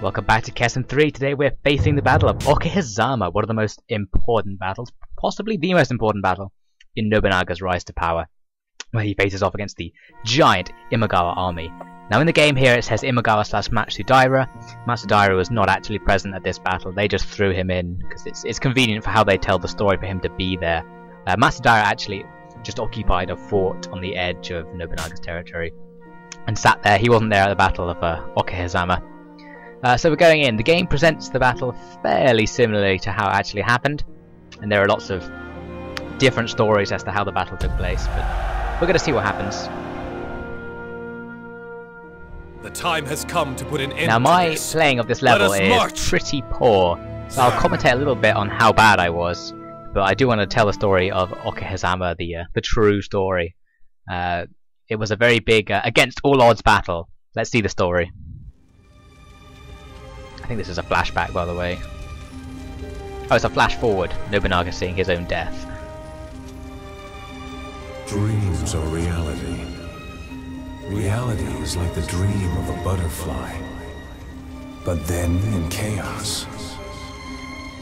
Welcome back to Kessen 3. Today we're facing the Battle of Okehazama, one of the most important battles, possibly the most important battle in Nobunaga's rise to power, where he faces off against the giant Imagawa army. Now in the game here it says Imagawa / Matsudaira. Matsudaira was not actually present at this battle, they just threw him in because it's convenient for how they tell the story for him to be there. Matsudaira actually just occupied a fort on the edge of Nobunaga's territory and sat there. He wasn't there at the Battle of Okehazama. So we're going in. The game presents the battle fairly similarly to how it actually happened, and there are lots of different stories as to how the battle took place, but we're going to see what happens. The time has come to put an end now my to this. playing of this level is pretty poor, so I'll commentate a little bit on how bad I was, but I do want to tell the story of Okehazama, the true story. It was a very big, against all odds battle. Let's see the story. I think this is a flashback, by the way. Oh, it's a flash forward. Nobunaga seeing his own death. Dreams are reality. Reality is like the dream of a butterfly. But then, in chaos,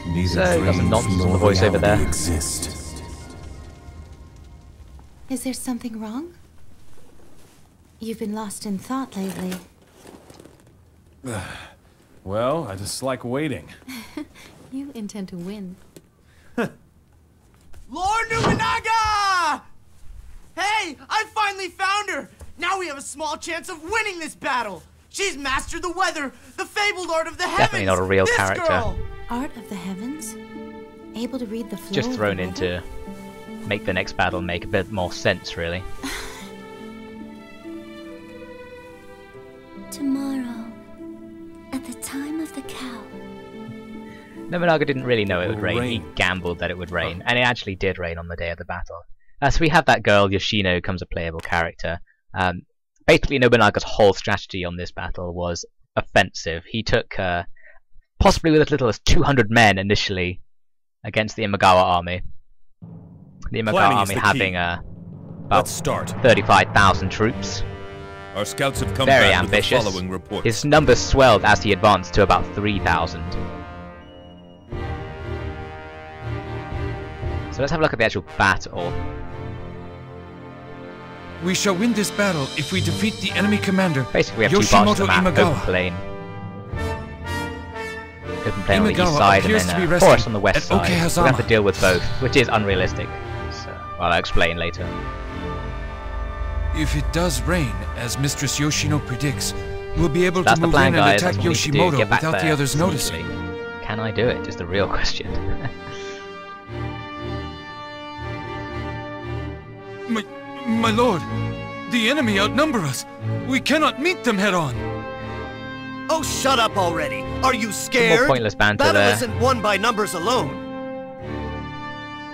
neither So, got some nonsense on the voiceover there. exist. Is there something wrong? You've been lost in thought lately. Well, I just like waiting. You intend to win. Lord Nobunaga! Hey, I finally found her! Now we have a small chance of winning this battle! She's mastered the weather, the fabled art of the heavens! Definitely not a real this character. Girl. Art of the heavens? Able to read the flow Just of thrown the in to make the next battle make a bit more sense, really. Tomorrow, at the time of the cow. Nobunaga didn't really know it would rain. He gambled that it would rain, and it actually did rain on the day of the battle. So we have that girl, Yoshino, becomes a playable character. Basically, Nobunaga's whole strategy on this battle was offensive. He took, possibly with as little as 200 men initially, against the Imagawa army. The Imagawa army having about 35,000 troops. Our scouts have come Very back ambitious. with the following report. His numbers swelled as he advanced to about 3,000. So let's have a look at the actual battle. We shall win this battle if we defeat the enemy commander, Basically, we have two parts of the map: Imagawa. open plain on the east Imagawa side, and appears to be then resting forest on the west at side. We Okehazama. have to deal with both, which is unrealistic. So, well, I'll explain later. If it does rain, as Mistress Yoshino predicts, we'll be able That's to the move plan, in and guys. attack That's what we need to do. Yoshimoto Get back without there the others noticing. sneakily. Can I do it? Is the real question. My lord, the enemy outnumber us. We cannot meet them head on. Oh, shut up already! Are you Some scared? more pointless banter Battle there. isn't won by numbers alone.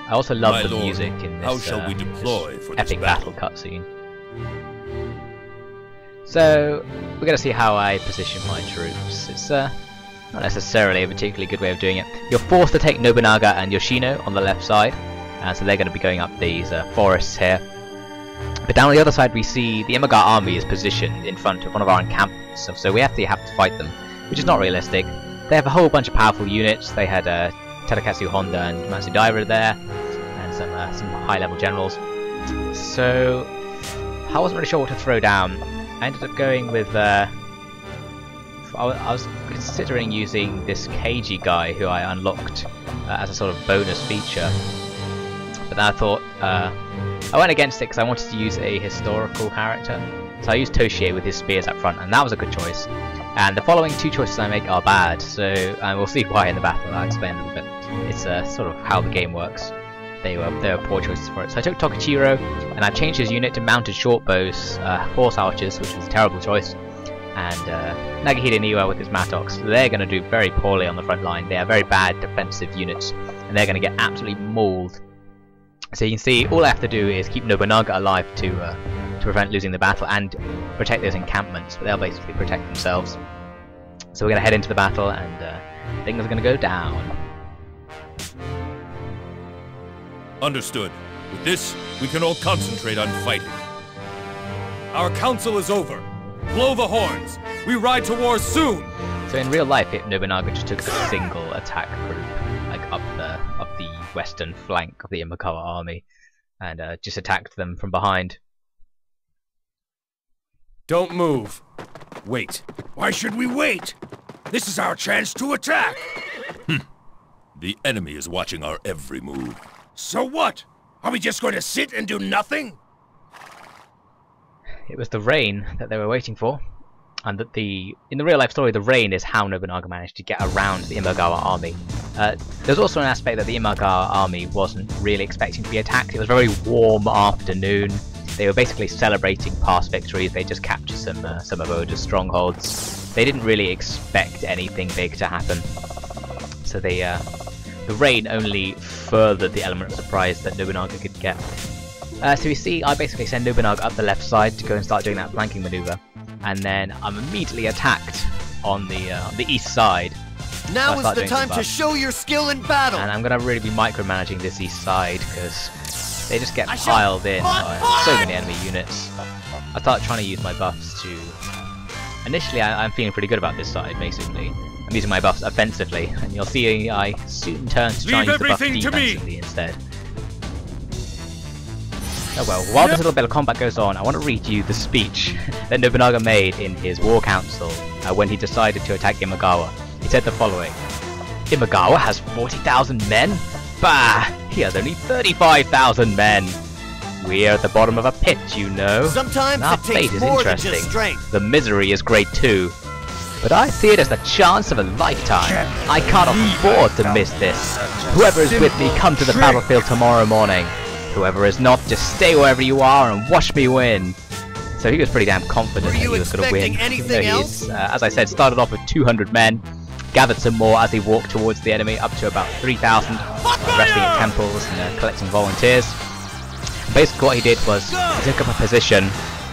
I also love My the lord, music in this, how shall we deploy this for this epic battle? battle cutscene. So we're going to see how I position my troops. It's not necessarily a particularly good way of doing it. You're forced to take Nobunaga and Yoshino on the left side, so they're going to be going up these forests here. But down on the other side we see the Imagawa army is positioned in front of one of our encampments, so we actually have to fight them, which is not realistic. They have a whole bunch of powerful units. They had Tadakatsu Honda and Matsudaira there, and some high-level generals. So I wasn't really sure what to throw down. I ended up going with I was considering using this Keiji guy who I unlocked as a sort of bonus feature, but then I thought I went against it because I wanted to use a historical character. So I used Toshie with his spears up front, and that was a good choice. And the following two choices I make are bad, so we'll see why in the battle. I'll explain a little bit. It's sort of how the game works. They were poor choices for it. So I took Tokichiro, and I changed his unit to mounted short bows, horse archers, which was a terrible choice, and Nagahide Niwa with his Mattox. They're going to do very poorly on the front line. They are very bad defensive units, and they're going to get absolutely mauled. So you can see all I have to do is keep Nobunaga alive to prevent losing the battle and protect those encampments, but they'll basically protect themselves. So we're going to head into the battle, and things are going to go down. Understood. With this, we can all concentrate on fighting. Our council is over. Blow the horns. We ride to war soon. So in real life, Nobunaga just took a single attack group, like up the western flank of the Imagawa army, and just attacked them from behind. Don't move. Wait. Why should we wait? This is our chance to attack. The enemy is watching our every move. So what? Are we just going to sit and do nothing? It was the rain that they were waiting for. And that in the real life story, the rain is how Nobunaga managed to get around the Imagawa army. There's also an aspect that the Imagawa army wasn't really expecting to be attacked. It was a very warm afternoon. They were basically celebrating past victories. They just captured some of Oda's strongholds. They didn't really expect anything big to happen. So the rain only furthered the element of surprise that Nobunaga could get. So you see, I basically send Nobunaga up the left side to go and start doing that flanking maneuver. And then I'm immediately attacked on the east side. Now is the time to show your skill in battle. And I'm gonna really be micromanaging this east side because they just get piled in by so many enemy units. I start trying to use my buffs to. Initially, I'm feeling pretty good about this side. Basically, I'm using my buffs offensively, and you'll see I soon turn to try and use the buffs defensively instead. Oh well, while this little bit of combat goes on, I want to read you the speech that Nobunaga made in his war council when he decided to attack Imagawa. He said the following: Imagawa has 40,000 men? Bah! He has only 35,000 men! We're at the bottom of a pit, you know. Sometimes our fate is interesting. The misery is great too. But I see it as the chance of a lifetime. I can't afford to miss this. Whoever is with me, come to the battlefield tomorrow morning. Whoever is not, just stay wherever you are and watch me win. So he was pretty damn confident that he was going to win. He's, as I said, started off with 200 men, gathered some more as he walked towards the enemy, up to about 3,000, resting at temples and collecting volunteers. Basically what he did was he took up a position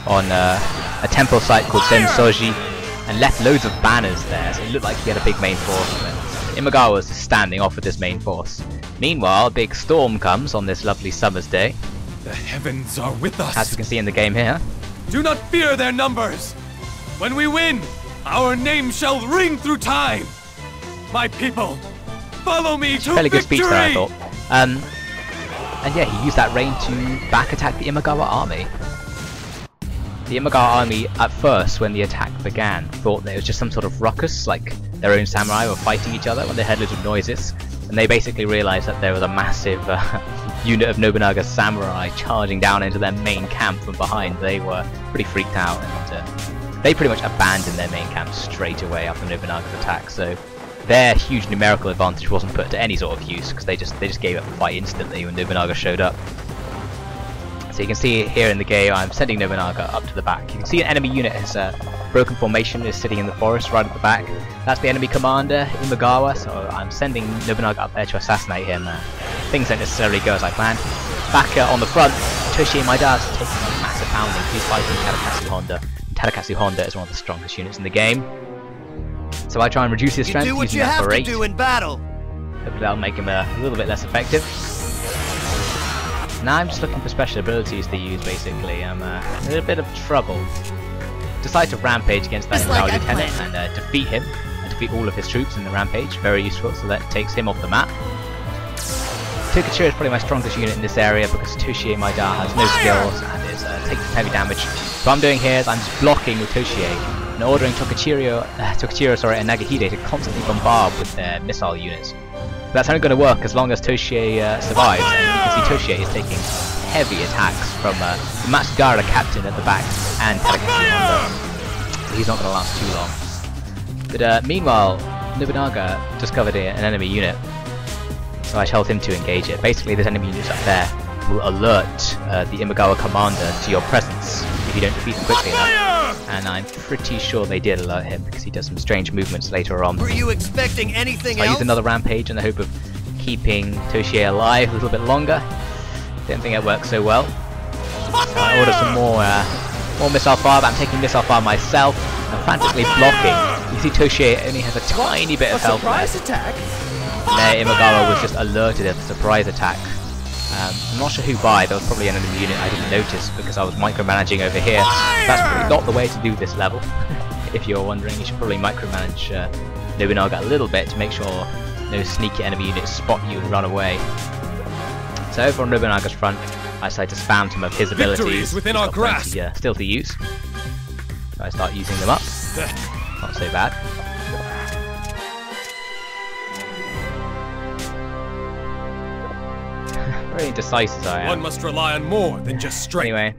on a temple site called Sensoji and left loads of banners there, so it looked like he had a big main force. Imagawa was standing off with this main force. Meanwhile, a big storm comes on this lovely summer's day. The heavens are with us. As we can see in the game here. Do not fear their numbers. When we win, our name shall ring through time. My people, follow me to fairly victory. Good speech there, I thought. And yeah, he used that rain to back attack the Imagawa army. The Imagawa army, at first, when the attack began, thought that it was just some sort of ruckus, like their own samurai were fighting each other when they heard little noises. And they basically realised that there was a massive unit of Nobunaga's samurai charging down into their main camp from behind. They were pretty freaked out, and they pretty much abandoned their main camp straight away after Nobunaga's attack. So their huge numerical advantage wasn't put to any sort of use because they just gave up the fight instantly when Nobunaga showed up. So you can see here in the game, I'm sending Nobunaga up to the back. You can see an enemy unit has broken formation, is sitting in the forest right at the back. That's the enemy commander, Imagawa, so I'm sending Nobunaga up there to assassinate him. Things don't necessarily go as I planned. Back on the front, Toshie Maida is taking a massive pounding. He's fighting Tadakatsu Honda. Tadakatsu Honda is one of the strongest units in the game. So I try and reduce his strength using that for 8. In battle. Hopefully that'll make him a little bit less effective. Now I'm just looking for special abilities to use, basically. I'm in a little bit of trouble. Decide to rampage against that Imperial Lieutenant and defeat him, and defeat all of his troops in the rampage. Very useful, so that takes him off the map. Tokichiro is probably my strongest unit in this area because Toshie Maida has no skills and is taking heavy damage. So what I'm doing here is I'm just blocking with Toshie and ordering Tokichiro and Nagahide to constantly bombard with their missile units. That's only going to work as long as Toshie survives, and you can see Toshie is taking heavy attacks from the Matsugara captain at the back and Tadakatsu Honda. He's not going to last too long. But meanwhile, Nobunaga discovered an enemy unit, so I told him to engage it. Basically, this enemy unit up there will alert the Imagawa commander to your presence if you don't defeat him quickly enough. And I'm pretty sure they did alert him because he does some strange movements later on. Were you expecting anything else? I used another rampage in the hope of keeping Toshie alive a little bit longer. Didn't think it worked so well. So I ordered some more missile fire, but I'm taking missile fire myself. I'm frantically blocking. You see Toshie only has a tiny bit of health left. Attack? And there Imagawa was just alerted of the surprise attack. I'm not sure who by, there was probably an enemy unit I didn't notice because I was micromanaging over here. That's probably not the way to do this level. if you're wondering. You should probably micromanage Nobunaga a little bit to make sure no sneaky enemy units spot you and run away. So over on Nobunaga's front, I decided to spam some of his abilities. Within our grasp. Still to use. So I start using them up. Not so bad. Very indecisive I am. One must rely on more than just strength. Anyway,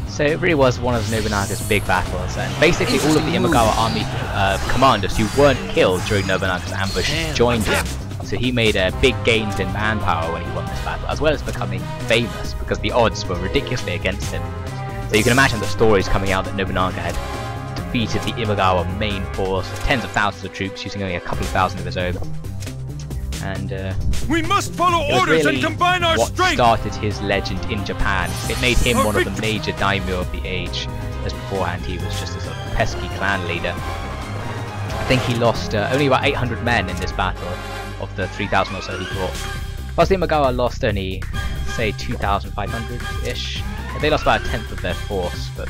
so it really was one of Nobunaga's big battles, and basically all of the Imagawa army commanders who weren't killed during Nobunaga's ambush joined him. So he made big gains in manpower when he won this battle, as well as becoming famous because the odds were ridiculously against him. So you can imagine the stories coming out that Nobunaga had defeated the Imagawa main force of tens of thousands of troops using only a couple of thousand of his own. And we must follow orders really and combine our what strength. Started his legend in Japan. It made him one of the major daimyo of the age, as beforehand he was just a sort of pesky clan leader. I think he lost only about 800 men in this battle of the 3,000 or so he fought. Whilst the Imagawa lost only, say, 2,500-ish. They lost about a tenth of their force, but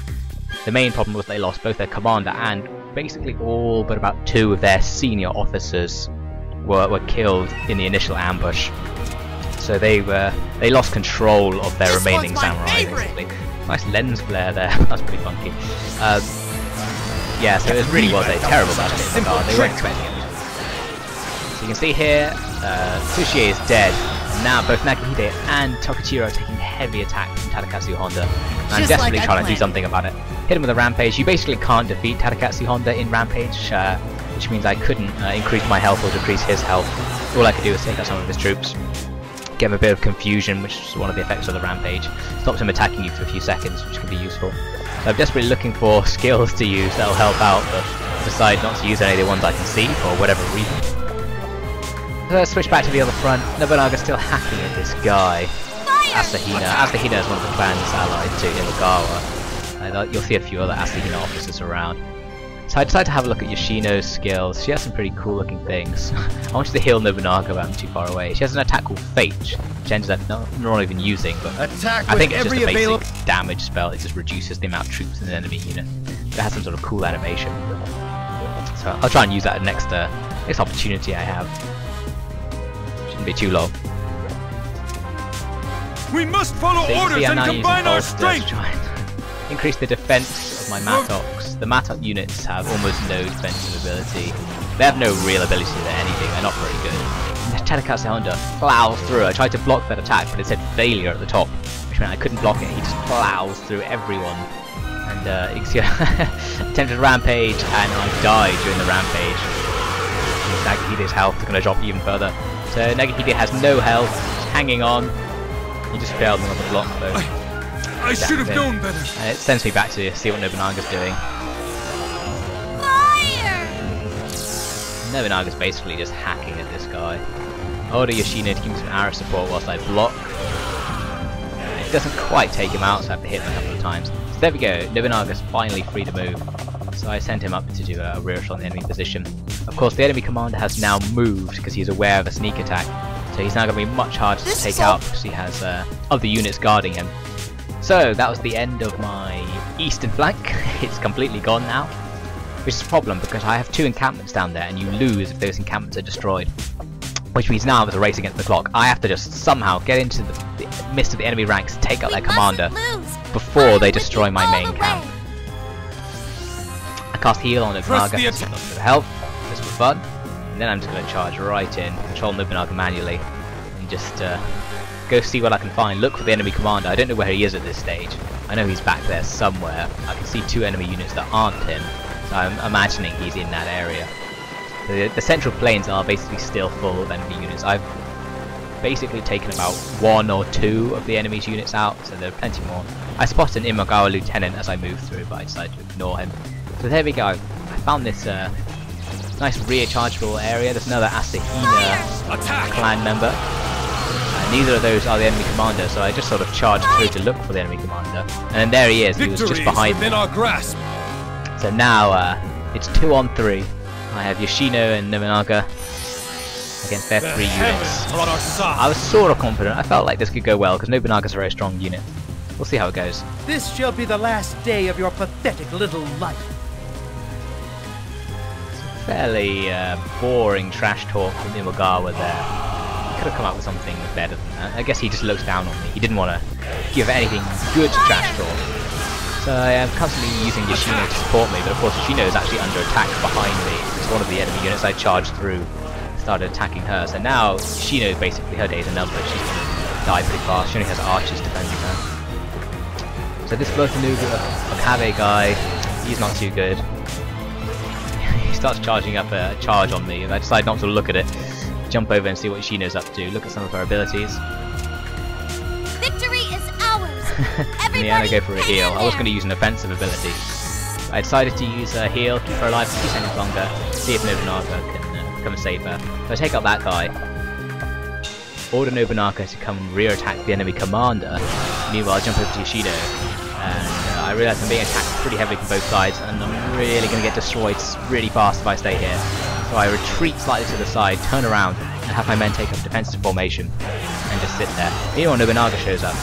the main problem was they lost both their commander and basically all but about 2 of their senior officers were killed in the initial ambush. So they lost control of their remaining samurai, basically. Nice lens flare there. That's pretty funky. Yeah, so it really was a terrible battle. They weren't expecting it. So you can see here, Tsuchie is dead. And now both Nagahide and Tokichiro are taking heavy attack from Tadakatsu Honda. And I'm desperately trying to do something about it. Hit him with a Rampage. You basically can't defeat Tadakatsu Honda in Rampage, which means I couldn't increase my health or decrease his health. All I could do was take out some of his troops, give him a bit of confusion, which is one of the effects of the Rampage. Stops him attacking you for a few seconds, which can be useful. So I'm desperately looking for skills to use that'll help out, but decide not to use any of the ones I can see for whatever reason. So let's switch back to the other front. Nobunaga's still hacking at this guy, Asahina. Asahina is one of the clans allied to Imagawa. You'll see a few other Asahina officers around. So I decided to have a look at Yoshino's skills. She has some pretty cool looking things. I wanted to heal Nobunaga, but I'm too far away. She has an attack called Fate, which ends up not even using, but I think it's just a basic damage spell. It just reduces the amount of troops in an enemy unit. It has some sort of cool animation. So I'll try and use that at next opportunity I have. Shouldn't be too long. We must follow orders and combine our strength. Increase the defense of my Mattox. The Mattox units have almost no defensive ability. They have no real ability to anything, they're not very good. And Tadakatsu Honda plows through. I tried to block that attack, but it said failure at the top, which meant I couldn't block it. He just plows through everyone. And attempted Rampage, and I died during the Rampage. Nagahide's health is going to drop even further. So Nagahide has no health, just hanging on. He just failed me on the block though. I should have known better. And it sends me back to see what Nobunaga's doing. Fire! Nobunaga's basically just hacking at this guy. I order Yoshino to give me some arrow support whilst I block. It doesn't quite take him out, so I have to hit him a couple of times. So there we go, Nobunaga's finally free to move. So I sent him up to do a rear shot on the enemy position. Of course, the enemy commander has now moved because he's aware of a sneak attack. So he's now going to be much harder to take out because he has other units guarding him. So that was the end of my eastern flank. It's completely gone now, which is a problem because I have 2 encampments down there and you lose if those encampments are destroyed. Which means now it's a race against the clock. I have to just somehow get into the midst of the enemy ranks, take out their commander before they destroy my main camp. I cast heal on Nobunaga, not for help, just for fun. And then I'm just going to charge right in, control Nobunaga manually, and just go see what I can find. Look for the enemy commander. I don't know where he is at this stage. I know he's back there somewhere. I can see 2 enemy units that aren't him, so I'm imagining he's in that area. The central plains are basically still full of enemy units. I've basically taken about 1 or 2 of the enemy's units out, so there are plenty more. I spotted an Imagawa lieutenant as I moved through, but I decided to ignore him. So there we go. I found this nice rear chargeable area. There's another Asahina clan member. Neither of those are the enemy commander, so I just sort of charged through to look for the enemy commander. And then there he is, he was just behind me. So now it's 2 on 3. I have Yoshino and Nobunaga against their 3 units. I was sort of confident. I felt like this could go well because Nobunaga's a very strong unit. We'll see how it goes. This shall be the last day of your pathetic little life. fairly boring trash talk from Imagawa there. He could have come up with something better than that. I guess he just looks down on me. He didn't want to give anything good trash talk. So I am constantly using Yoshino to support me, but of course Yoshino is actually under attack behind me. It's one of the enemy units I charged through, started attacking her. So now Yoshino, basically her days are numbered. She's going to die pretty fast. She only has archers defending her. So this Nobunaga Okabe guy, he's not too good. He starts charging up a charge on me, and I decide not to look at it. Jump over and see what Yoshino's up to. Look at some of her abilities. Victory is ours. In the end, I go for a heal. I was going to use an offensive ability. I decided to use a heal, keep her alive for 2 seconds longer, see if Nobunaga can come and save her. So I take out that guy. Order Nobunaga to come and rear attack the enemy commander. Meanwhile, I jump over to Yoshino, and I realise I'm being attacked pretty heavily from both sides, and I'm really going to get destroyed really fast if I stay here. So I retreat slightly to the side, turn around, and have my men take up defensive formation, and just sit there. Meanwhile, Nobunaga shows up,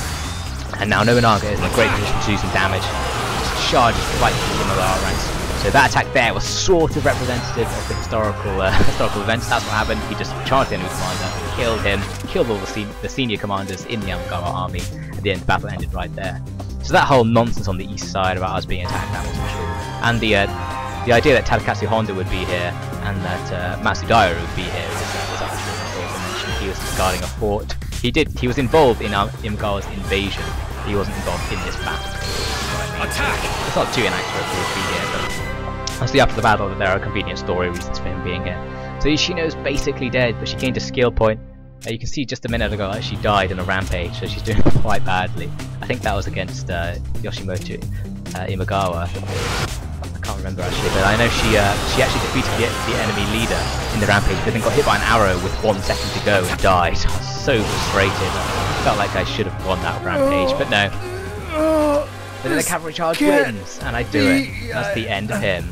and now Nobunaga is in a great position to do some damage. Just charges right through the Imagawa ranks. So that attack there was sort of representative of the historical events. That's what happened. He just charged the enemy commander, killed him, killed all the senior commanders in the Imagawa army. At the end, the battle ended right there. So that whole nonsense on the east side about us being attacked, that wasn't true. And the idea that Tadakatsu Honda would be here and that Matsudaira would be here was actually mentioned. He was guarding a fort. He was involved in Imagawa's invasion. He wasn't involved in this battle. Attack! It's not too inaccurate for him to be here, but I'll see after the battle that there are convenient story reasons for him being here. So Yoshino's basically dead, but she gained a skill point. You can see just a minute ago she died in a rampage, so she's doing quite badly. I think that was against Yoshimoto Imagawa. I can't remember actually, but I know she actually defeated the enemy leader in the rampage, but then got hit by an arrow with 1 second to go and died. I was so frustrated. I felt like I should have won that rampage, but no. But then the cavalry charge wins, and I do it. That's the end of him.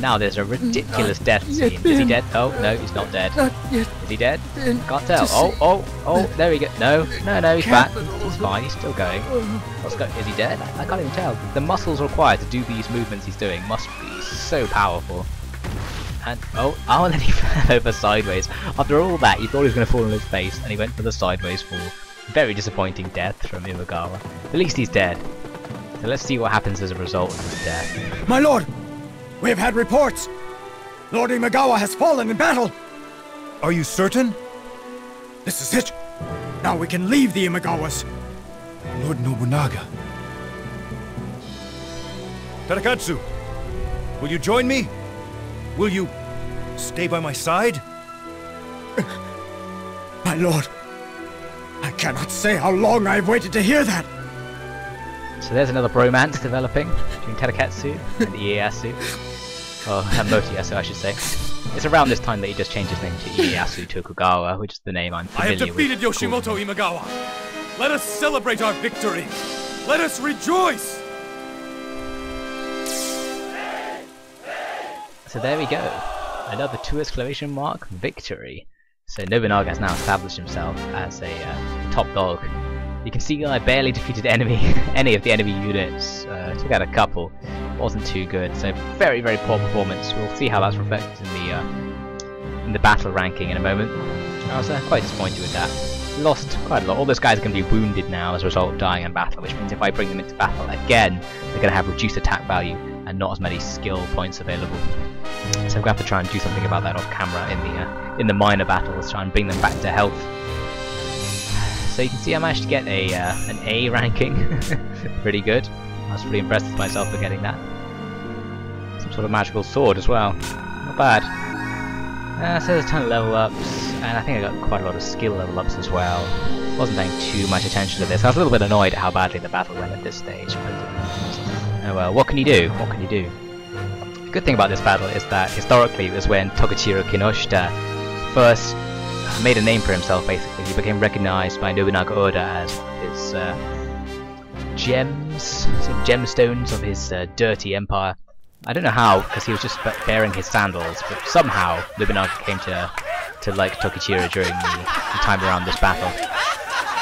Now there's a ridiculous death scene. Is he dead? Oh, no, he's not dead. Is he dead? Can't tell. Oh, there we go. No, he's back. He's fine, he's still going. Is he dead? I can't even tell. The muscles required to do these movements he's doing must be so powerful. And and then he fell over sideways. After all that, he thought he was going to fall on his face, and he went for the sideways fall. Very disappointing death from Imagawa. At least he's dead. So let's see what happens as a result of his death. My lord! We have had reports! Lord Imagawa has fallen in battle! Are you certain? This is it! Now we can leave the Imagawas! Lord Nobunaga. Tadakatsu! Will you join me? Will you stay by my side? My lord! I cannot say how long I've waited to hear that! So there's another bromance developing between Tadakatsu and Ieyasu. Or Motoyasu, I should say. It's around this time that he just changed his name to Ieyasu Tokugawa, which is the name I'm familiar with. I have defeated Yoshimoto Imagawa! Let us celebrate our victory! Let us rejoice! So there we go. Another 2 exclamation mark victory. So Nobunaga has now established himself as a top dog. You can see I barely defeated any of the enemy units. Took out a couple. Wasn't too good. So very, very poor performance. We'll see how that's reflected in the battle ranking in a moment. I was quite disappointed with that. Lost quite a lot. All those guys are going to be wounded now as a result of dying in battle, which means if I bring them into battle again, they're going to have reduced attack value and not as many skill points available. So I'm going to have to try and do something about that off camera in the minor battles, try and bring them back to health. So you can see I managed to get an A ranking. Pretty good. I was pretty impressed with myself for getting that. Some sort of magical sword as well. Not bad. So there's a ton of level ups, and I think I got quite a lot of skill level ups as well. Wasn't paying too much attention to this. I was a little bit annoyed at how badly the battle went at this stage. Oh well, what can you do? What can you do? The good thing about this battle is that historically it was when Tokichiro Kinoshita first made a name for himself. Basically, he became recognized by Nobunaga Oda as one of his gems, sort of gemstones of his dirty empire. I don't know how, because he was just bearing his sandals, but somehow Nobunaga came to like Tokichiro during the time around this battle.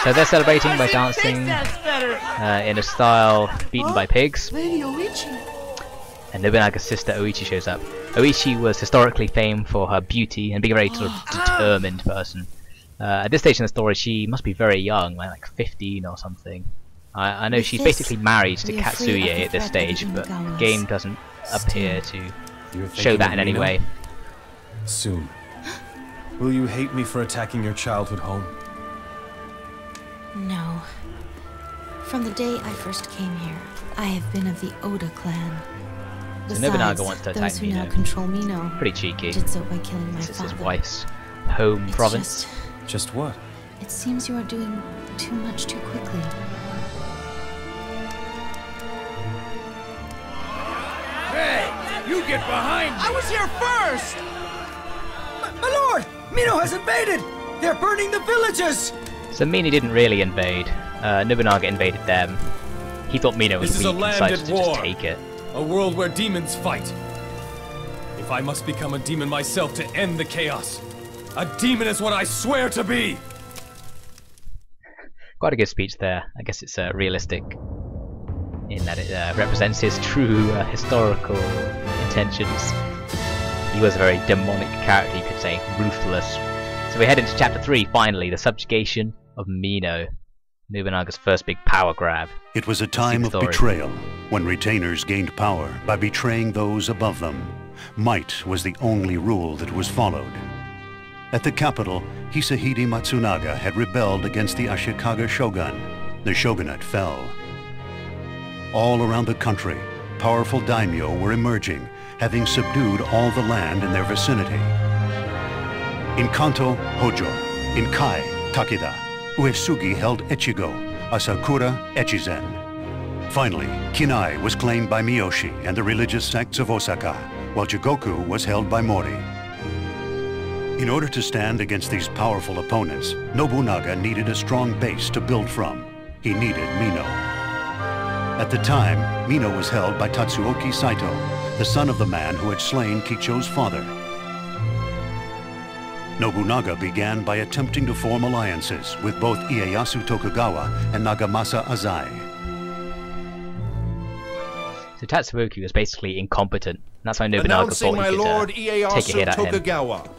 So they're celebrating by dancing in a style beaten by pigs. and Nobunaga's sister Oichi shows up. Oichi was historically famed for her beauty and being a very sort of determined person. At this stage in the story, she must be very young, like 15 or something. I know she's basically married to Katsuye at this stage, but the game doesn't appear to show that in any way. Soon. Will you hate me for attacking your childhood home? No. From the day I first came here, I have been of the Oda clan. So Nobunaga wants to attack those who Mino. now control Mino Pretty cheeky. did so by killing my This is father. his wife's home province. Just what? It seems you are doing too much too quickly. Hey, you get behind me! I was here first! My lord! Mino has invaded! They're burning the villages! So Mino didn't really invade. Nobunaga invaded them. He thought Mino was This is a weak and land decided at to just war. take it. A world where demons fight. If I must become a demon myself to end the chaos, a demon is what I swear to be! Quite a good speech there. I guess it's realistic in that it represents his true historical intentions. He was a very demonic character, you could say, ruthless. So we head into chapter 3, finally, the subjugation of Mino. Nobunaga's first big power grab. It was a time of betrayal, when retainers gained power by betraying those above them. Might was the only rule that was followed. At the capital, Hisahide Matsunaga had rebelled against the Ashikaga shogun. The shogunate fell. All around the country, powerful daimyo were emerging, having subdued all the land in their vicinity. In Kanto, Hojo. In Kai, Takeda. Uesugi held Echigo, Asakura, Echizen. Finally, Kinai was claimed by Miyoshi and the religious sects of Osaka, while Jigoku was held by Mori. In order to stand against these powerful opponents, Nobunaga needed a strong base to build from. He needed Mino. At the time, Mino was held by Tatsuoki Saito, the son of the man who had slain Kicho's father. Nobunaga began by attempting to form alliances with both Ieyasu Tokugawa and Nagamasa Azai. So Tatsuoki was basically incompetent. And that's why Nobunaga thought he could take a hit at him.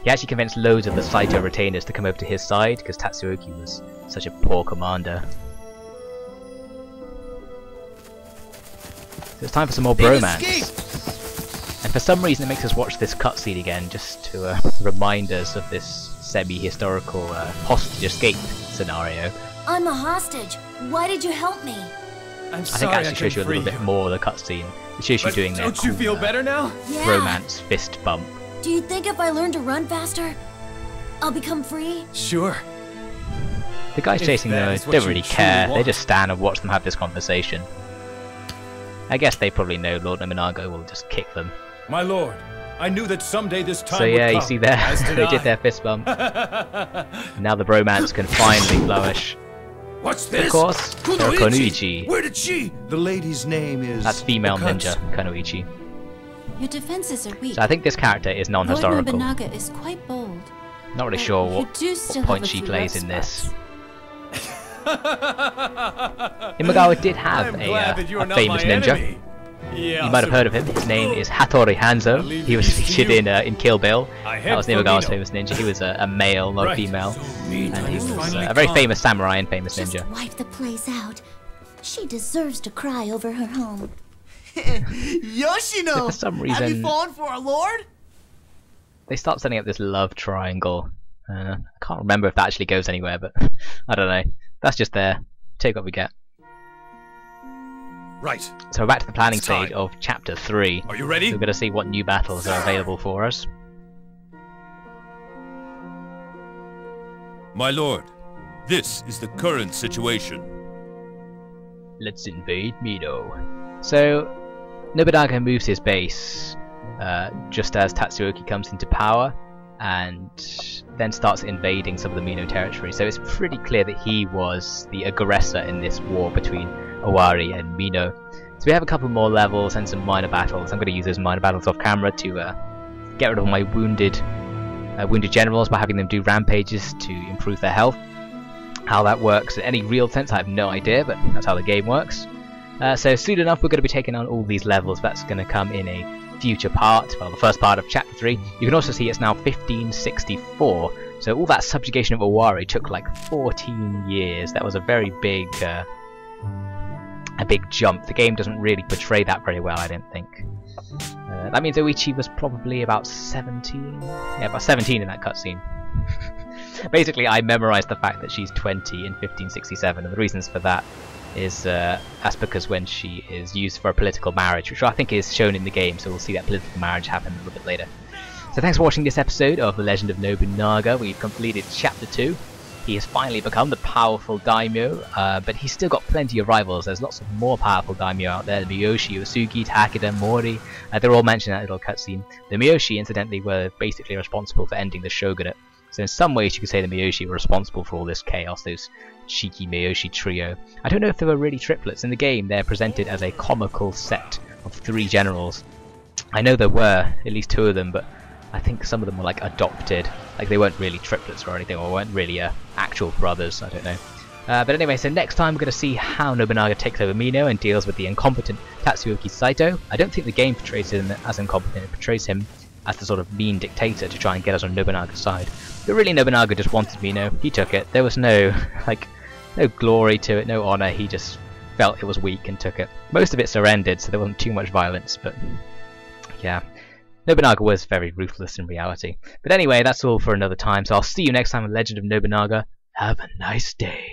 He actually convinced loads of the Saito retainers to come over to his side because Tatsuoki was such a poor commander. So it's time for some more bromance. And for some reason it makes us watch this cutscene again just to remind us of this semi-historical hostage escape scenario. I'm a hostage. Why did you help me? I'm I think it sorry actually shows you a little bit more of the cutscene. It shows you But doing that don't you feel better now? Yeah. bromance fist bump. Do you think if I learn to run faster, I'll become free? Sure. The guys If chasing that them is what don't you really truly care, they want. just stand and watch them have this conversation. I guess they probably know Lord Nobunaga will just kick them. My lord, I knew that someday this time So would yeah, you come, see there, as they did did I. their fist bump. Now the bromance can finally flourish. What's this? Of course, there are Konoichi. Where did she? The lady's name is... That's female ninja, Konoichi. Your defenses are weak. So I think this character is Lord non-historical. Nobunaga is quite bold. Not really but sure you what do still point have a she few plays rough in this. spots. Imagawa did have I'm glad that you are a not famous my ninja. enemy. Yeah, You might have heard of him. His name is Hattori Hanzo. leave He was these to featured you. in Kill Bill. I That head was for Imagawa's Mino. famous ninja. He was a male, not a Right. female. Mean And he has was finally a very come. famous samurai and famous Just ninja. wipe the place out. She deserves to cry over her home. Yoshino! For some Have reason- you fallen for our lord? They start setting up this love triangle. I can't remember if that actually goes anywhere, but I don't know. That's just there. Take what we get. Right. So we're back to the planning It's time. stage of chapter 3. Are you ready? We're going to see what new battles are available for us. My lord, this is the current situation. Let's invade Mino. So, Nobunaga moves his base just as Tatsuoki comes into power and then starts invading some of the Mino territory. So it's pretty clear that he was the aggressor in this war between Owari and Mino. So we have a couple more levels and some minor battles. I'm going to use those minor battles off camera to get rid of my wounded generals by having them do rampages to improve their health. How that works in any real sense I have no idea, but that's how the game works. So soon enough we're going to be taking on all these levels. That's going to come in a future part, well, the first part of chapter 3. You can also see it's now 1564, so all that subjugation of Owari took like 14 years. That was a very big jump. The game doesn't really portray that very well, I don't think. That means Oichi was probably about 17? Yeah, about 17 in that cutscene. Basically, I memorized the fact that she's 20 in 1567, and the reasons for that is that's because when she is used for a political marriage, which I think is shown in the game, so we'll see that political marriage happen a little bit later. So thanks for watching this episode of The Legend of Nobunaga. We've completed Chapter 2. He has finally become the powerful daimyo, but he's still got plenty of rivals. There's lots of more powerful daimyo out there. The Miyoshi, Uesugi, Takeda, Mori, they're all mentioned in that little cutscene. The Miyoshi, incidentally, were basically responsible for ending the shogunate. So in some ways you could say the Miyoshi were responsible for all this chaos, those cheeky Miyoshi trio. I don't know if they were really triplets. In the game they're presented as a comical set of 3 generals. I know there were at least 2 of them, but I think some of them were like adopted. Like they weren't really triplets or anything, or weren't really actual brothers, I don't know. But anyway, so next time we're going to see how Nobunaga takes over Mino and deals with the incompetent Tatsuoki Saito. I don't think the game portrays him as incompetent, it portrays him as the sort of mean dictator to try and get us on Nobunaga's side. But really Nobunaga just wanted Mino, he took it. There was no glory to it, no honour, he just felt it was weak and took it. Most of it surrendered, so there wasn't too much violence, but yeah. Nobunaga was very ruthless in reality. But anyway, that's all for another time, so I'll see you next time with Legend of Nobunaga. Have a nice day.